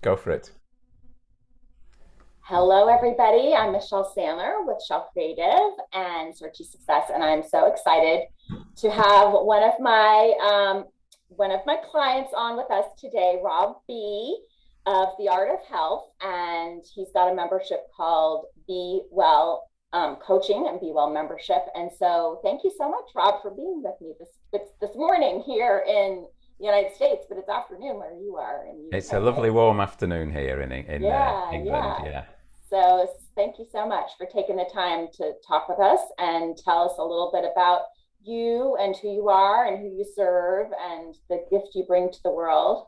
Go for it. Hello, everybody. I'm Michelle Sandler with Shell Creative and Searchie Success, and I'm so excited to have one of my clients on with us today, Rob B. of The Art of Health, and he's got a membership called Be Well Coaching and Be Well Membership. And so, thank you so much, Rob, for being with me this morning here in the United States, but it's afternoon where you are in the It's a UK, right? lovely warm afternoon here in Yeah, England. yeah. Yeah. So thank you so much for taking the time to talk with us and tell us a little bit about you and who you are and who you serve and the gift you bring to the world.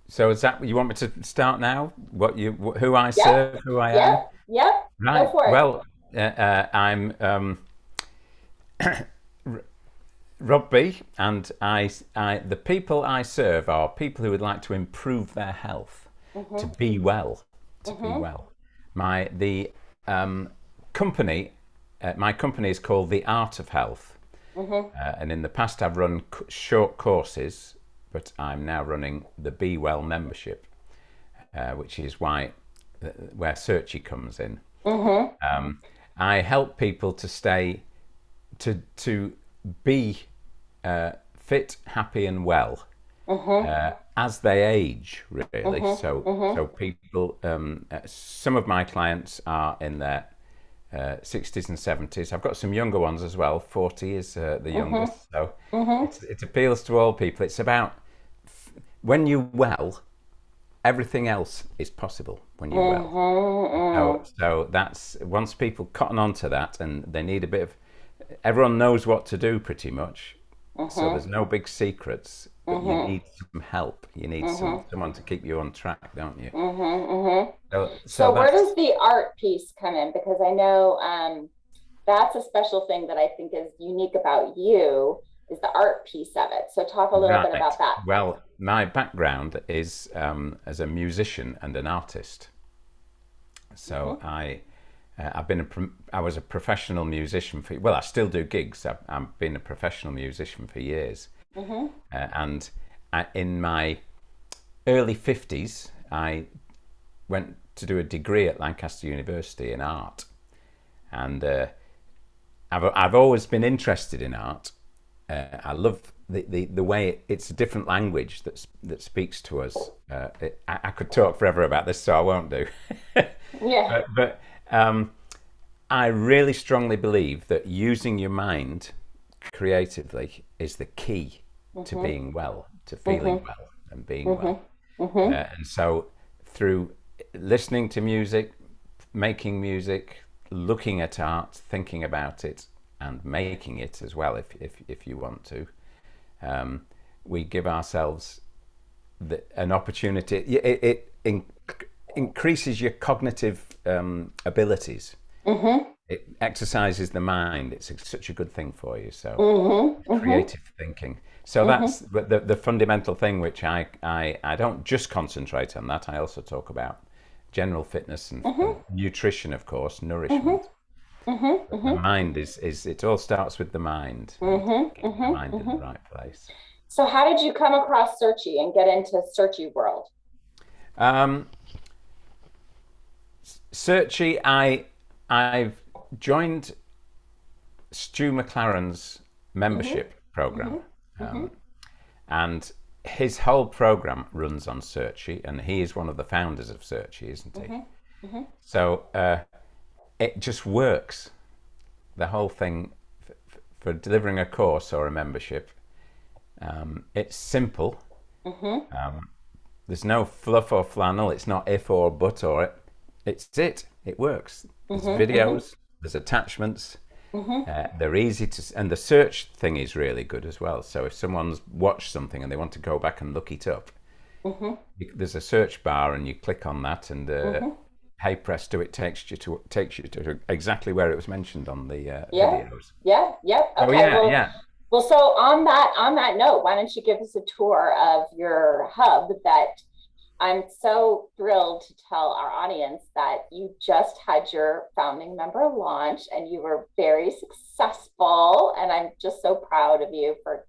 So is that you want me to start now? Who I Yep, serve, who I am? yep, yep. Go Right. for it. Well, I'm Rob B, and the people I serve are people who would like to improve their health, to Mm-hmm, be well, to be mm-hmm, well. The um, company, my company is called The Art of Health. mm-hmm. And in the past, I've run short courses, but I'm now running the Be Well membership, which is where Searchie comes in. Mm-hmm. I help people to stay to be fit, happy, and well Mm-hmm. as they age. Really, Mm-hmm. so people. Some of my clients are in their 60s and 70s. I've got some younger ones as well. 40 is the Mm-hmm. youngest. So Mm-hmm. it appeals to all people. It's about when you're well, everything else is possible when you're well. So that's once people cotton onto that, and they need a bit of. Everyone knows what to do pretty much. So Mm-hmm. there's no big secrets, but you Mm-hmm. need some help. You need Mm-hmm. someone to keep you on track, don't you? Mm-hmm. Mm-hmm. So So where that's does the art piece come in? Because I know that's a special thing that I think is unique about you is the art piece of it. So talk a little bit right. about that. Well, my background is as a musician and an artist. So Mm-hmm. I was a professional musician for, well, I still do gigs. I've been a professional musician for years. Mm-hmm. And in my early 50s, I went to do a degree at Lancaster University in art. And I've always been interested in art. I love the way it's a different language that speaks to us. I could talk forever about this, so I won't do. Yeah. But I really strongly believe that using your mind creatively is the key to Mm-hmm. being well, to feeling Mm-hmm. well and being well. Mm-hmm. Mm-hmm. And so through listening to music, making music, looking at art, thinking about it, and making it as well, if you want to, um, we give ourselves an opportunity. It increases your cognitive abilities. Mm-hmm. It exercises the mind. It's such a good thing for you. So Mm-hmm. Mm-hmm. creative thinking. So Mm-hmm. that's the fundamental thing, which I don't just concentrate on that. I also talk about general fitness and nutrition, of course, Mm-hmm. nourishment. Mm-hmm. But the Mm-hmm. mind is it all starts with the mind and Mm-hmm. getting the Mm-hmm. mind in the Mm-hmm. right place. So how did you come across Searchie and get into Searchie world? Um, Searchy, I've joined Stu McLaren's Mm-hmm. membership program, Mm-hmm. Mm-hmm. and his whole program runs on Searchy, and he is one of the founders of Searchy, isn't he? Mm-hmm. Mm-hmm. So it just works. The whole thing for delivering a course or a membership, it's simple. Mm-hmm. There's no fluff or flannel. It's not if or but or it. It's it. It works. There's Mm-hmm. videos. There's attachments. Mm-hmm. They're easy to, and the search thing is really good as well. So if someone's watched something and they want to go back and look it up, Mm-hmm. there's a search bar and you click on that, and Mm-hmm. hey presto, it takes you to exactly where it was mentioned on the Yeah. videos. Yeah. Yep. Oh Okay. yeah, Well, yeah. so on that note, why don't you give us a tour of your hub that I'm so thrilled to tell our audience that you just had your founding member launch and you were very successful. And I'm just so proud of you for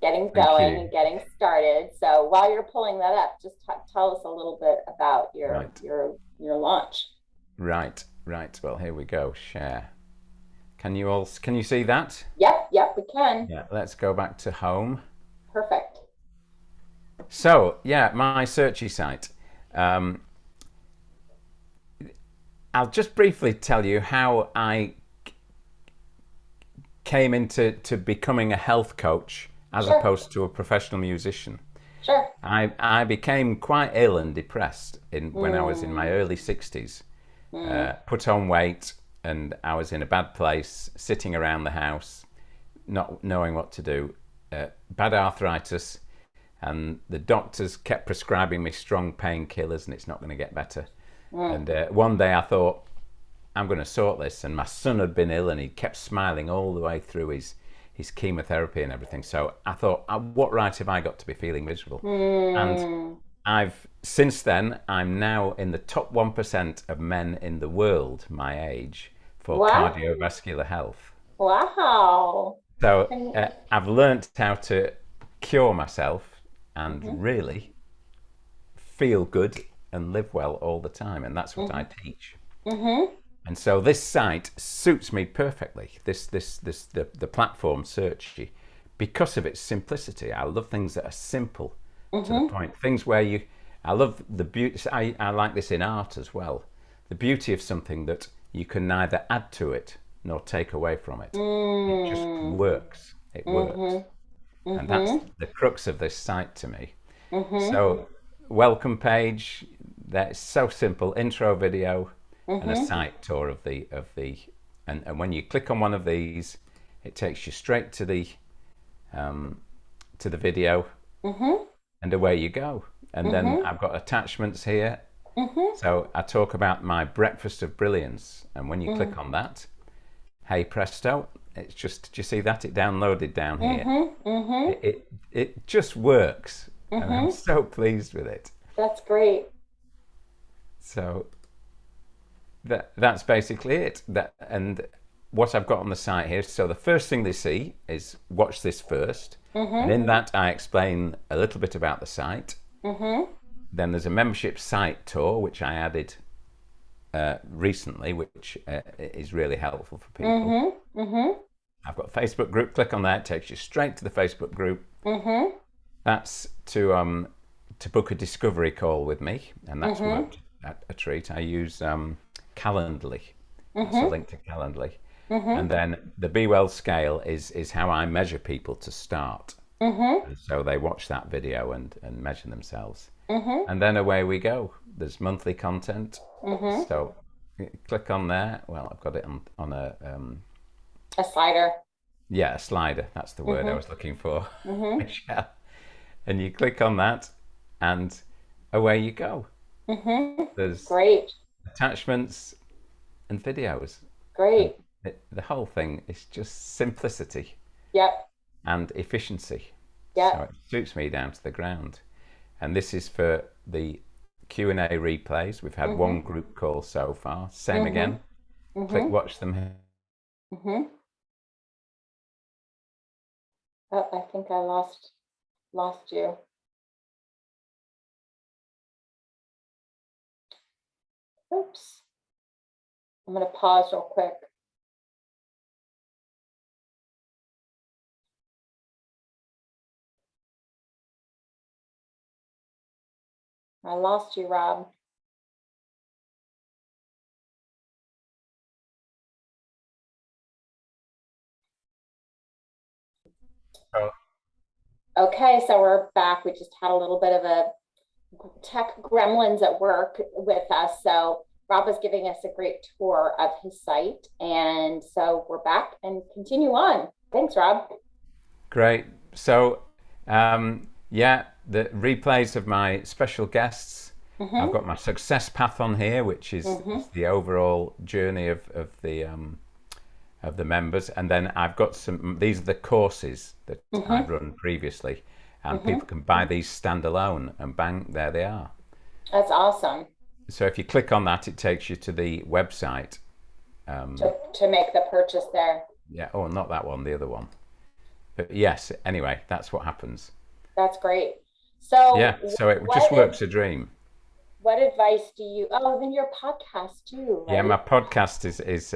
getting Thank going you. and getting started. So while you're pulling that up, just tell us a little bit about Right. your launch. Right. Right. Well, here we go. Share. Can you see that? Yep, we can. Yeah. Let's go back to home. Perfect. So, yeah, my Searchie site. Um, I'll just briefly tell you how I came into becoming a health coach as Sure, opposed to a professional musician. sure. I became quite ill and depressed when I was in my Mm, early 60s. mm, Put on weight, and I was in a bad place, sitting around the house, not knowing what to do. Bad arthritis, and the doctors kept prescribing me strong painkillers, and it's not going to get better. mm, And one day I thought, I'm going to sort this. And my son had been ill, and he kept smiling all the way through his chemotherapy and everything. So I thought, what right have I got to be feeling miserable? And mm. I've since then, I'm now in the top 1% of men in the world my age for Wow. cardiovascular health. Wow. So And, I've learnt how to cure myself and mhm, really feel good and live well all the time. And that's what I mhm, teach. mhm, And so this site suits me perfectly. The platform Searchie, because of its simplicity. I love things that are simple to the mhm, point. Things where I love the beauty. I like this in art as well. The beauty of something that you can neither add to it nor take away from it. It just mm, works. It works. mhm, And that's mhm, the crux of this site to me. mhm, So, welcome page. That's so simple. Intro video and a mhm, site tour and when you click on one of these, it takes you straight um, to the video, mhm, and away you go. And then mhm, I've got attachments here. mhm, So I talk about my breakfast of brilliance, and when you mhm, click on that, hey presto, it's just, do you see that? It downloaded down here. mhm, mhm, It just works, and I'm mhm. so pleased with it. That's great. So that's basically it. And what I've got on the site here. So the first thing they see is watch this first, and Mhm, in that I explain a little bit about the site. mhm, Then there's a membership site tour which I added recently, which is really helpful for people. mhm, mhm, I've got a Facebook group. Click on that; it takes you straight to the Facebook group. mhm, That's to book a discovery call with me, and that's mhm, worked a treat. I use Calendly. That's a mhm, link to Calendly. mhm, And then the Be Well scale is how I measure people to start. mhm, And so they watch that video and measure themselves. mhm, And then away we go. There's monthly content. mhm. So click on there. Well, I've got it on a, A slider. yeah, a slider. That's the word I Mhm, was looking for, mhm, Michelle. And you click on that, and away you go. mhm. There's Great, attachments and videos. And great. the whole thing is just simplicity Yep, and efficiency. So yep. it suits me down to the ground. And this is for the Q&A replays. We've had one Mhm, group call so far. Same mhm, again. Click mhm, watch them here. mhm. Oh, I think I lost you. Oops. I'm gonna pause real quick. I lost you, Rob. Oh, Okay, so we're back. We just had a little bit of a tech gremlins at work with us. So Rob was giving us a great tour of his site. And so we're back and continue on. Thanks, Rob. great. So, yeah, the replays of my special guests. I've Mm-hmm. got my success path on here, which is Mm-hmm. the overall journey of the members, and then I've got some. These are the courses that I've Mm-hmm. run previously, and Mm-hmm. people can buy these standalone, and bang, there they are. That's awesome. So if you click on that, it takes you to the website. To make the purchase there. Yeah. Oh, not that one. The other one. But yes, anyway, that's what happens. That's great. So Yeah, so it just works a dream. what advice do you? Oh, then your podcast too, Yeah, right? my podcast is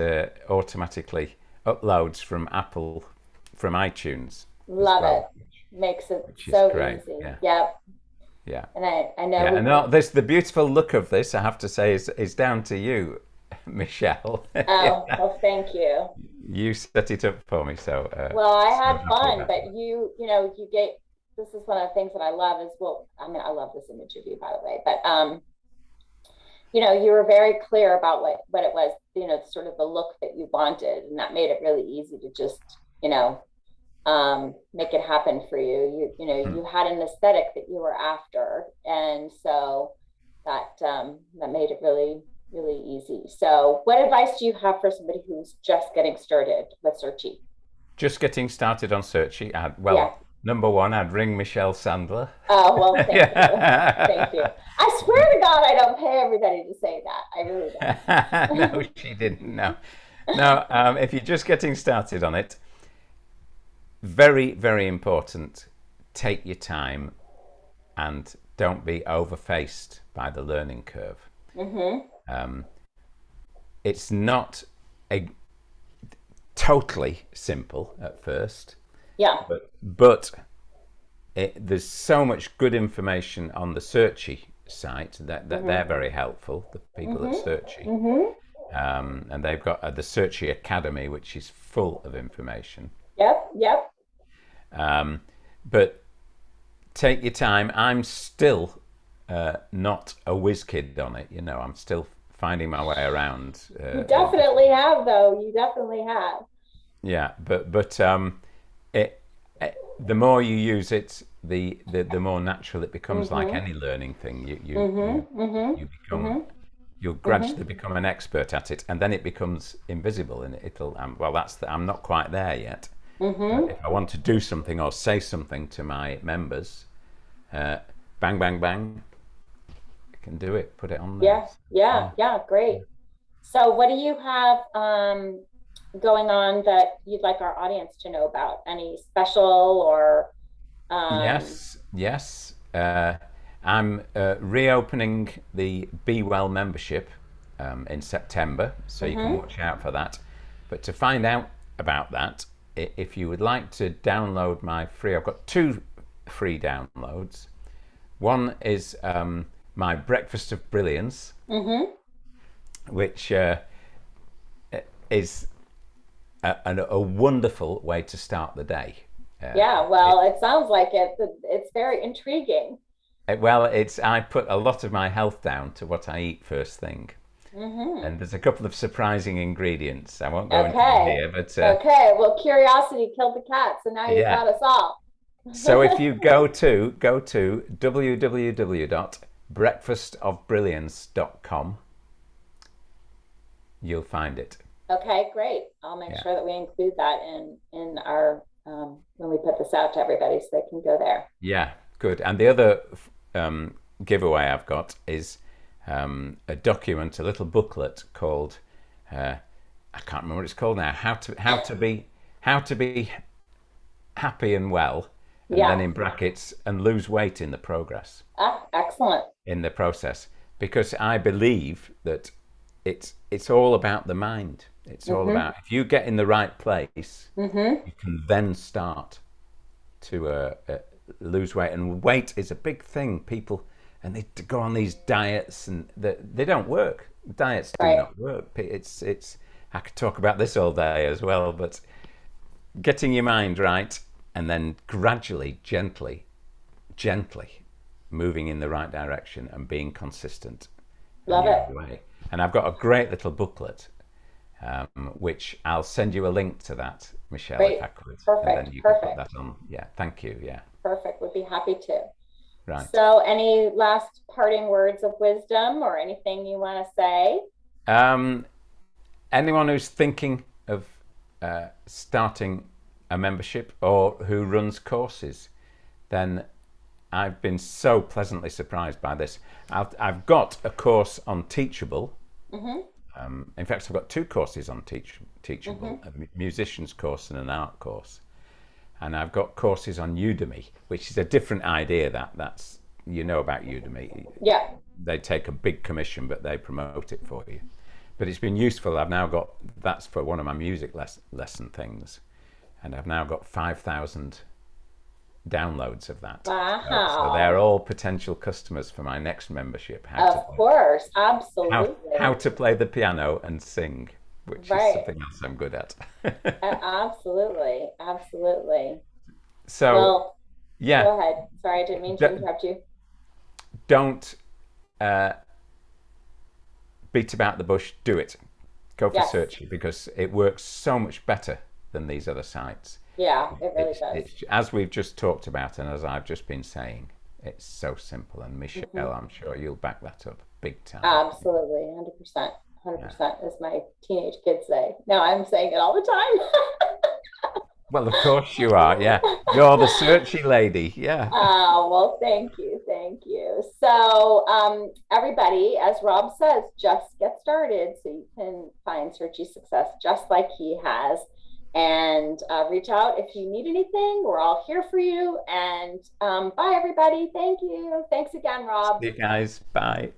automatically uploads from Apple, from iTunes as Love it. well, Makes it which is so great. easy. Yeah, Yep. yeah, And I know yeah. we And can. this the beautiful look of this, I have to say, is down to you, Michelle. Oh, Yeah, well, thank you. you set it up for me, so Well, I so had happy fun, about but that. you know, you get this is one of the things that I love is well, I mean, I love this image of you, by the way, but you know, you were very clear about what it was, you know, sort of the look that you wanted, and that made it really easy to just, you know, make it happen for you. You know, Hmm. you had an aesthetic that you were after, and so that made it really easy. So, what advice do you have for somebody who's just getting started with Searchie? Just getting started on Searchie. Yeah. Well, number one, I'd ring Michelle Sandler. Oh, well, thank you. Thank you. Yeah. I swear to God, I don't pay everybody to say that. I really No, don't. she didn't. No, no. If you're just getting started on it, very, very important. Take your time and don't be overfaced by the learning curve. Mm-hmm. It's not a totally simple at first, Yeah. but there's so much good information on the Searchie site that they're Mm-hmm. very helpful. The people at Mm-hmm. Searchie, Mm-hmm. and they've got the Searchie Academy, which is full of information. Yep. Yep. Um, but take your time. I'm still not a whiz kid on it. You know, I'm still finding my way around. You definitely have, though. You definitely have. Yeah, but it, the more you use it, the more natural it becomes. Like Mm-hmm. any learning thing, Mm-hmm. you Mm-hmm. become Mm-hmm. you'll Mm-hmm. gradually become an expert at it, and then it becomes invisible, and it'll. Well, I'm not quite there yet. But Mm-hmm. if I want to do something or say something to my members, uh, bang, bang, bang, I can do it. Put it on there. Yeah. Yeah. Yeah. Yeah. Great. So, what do you have going on that you'd like our audience to know about? Any special or um, Yes, yes. I'm reopening the Be Well membership in September, so you can mm-hmm. watch out for that. But to find out about that, if you would like to download my free, I've got two free downloads. One is my Breakfast of Brilliance, Mm-hmm. which is a wonderful way to start the day. Yeah, It, well, it sounds like it. It's very intriguing. well, it's I put a lot of my health down to what I eat first thing, Mm-hmm. and there's a couple of surprising ingredients. I won't go into them Okay. here, but Okay. Well, curiosity killed the cat, so now you've yeah. got us all. So if you go to www.breakfastofbrilliance.com, you'll find it. Okay, great. I'll make Yeah, sure that we include that in our when we put this out to everybody so they can go there. yeah, good. And the other giveaway I've got is a document, a little booklet called I can't remember what it's called now. How to be happy and well, and then Yeah. in brackets and lose weight in the progress Ah, excellent. in the process, because I believe that it's all about the mind. It's all Mm-hmm. about if you get in the right place, Mm-hmm. you can then start to lose weight. And weight is a big thing. People and they go on these diets, and they don't work. Diets do Right. not work. It's. I could talk about this all day as well, but getting your mind right and then gradually, gently moving in the right direction and being consistent Love along it. the way. And I've got a great little booklet, which I'll send you a link to that, Michelle, if Great. I could, and then Perfect. you can put Perfect. that on. Yeah, thank you. Yeah, Perfect. Would be happy to. right. So, any last parting words of wisdom or anything you want to say? Um, Anyone who's thinking of starting a membership or who runs courses, then I've been so pleasantly surprised by this. I've got a course on Teachable. Mm-hmm. In fact, I've got two courses on Teachable, Mm-hmm. a musician's course and an art course. and I've got courses on Udemy, which is a different idea. That's about Udemy. Yeah. They take a big commission, but they promote it for you. But it's been useful. I've now got that's for one of my music lesson things, and I've now got 5,000 downloads of that. So they're Wow. all potential customers for my next membership. Of course. How Absolutely. to play the piano and sing, which is Right. something else I'm good at. Absolutely. Absolutely. So Well, yeah, go ahead. Sorry, I didn't mean to d- interrupt you. don't uh, beat about the bush. Do it. Go for Yes. Searchie because it works so much better than these other sites. Yeah, it really does. It's as we've just talked about and as I've just been saying. It's so simple, and Hmm. Michelle, I'm sure you'll back that up big time. Absolutely. 100%. Yeah. 100%, as my teenage kids say. Now I'm saying it all the time. Well, of course you are. Yeah, you're the Searchy lady. Yeah. Well, thank you. Thank you. So, everybody, as Rob says, just get started so you can find Searchy success just like he has. And reach out if you need anything. We're all here for you. And bye, everybody. Thank you. Thanks again, See Rob. you guys. Bye.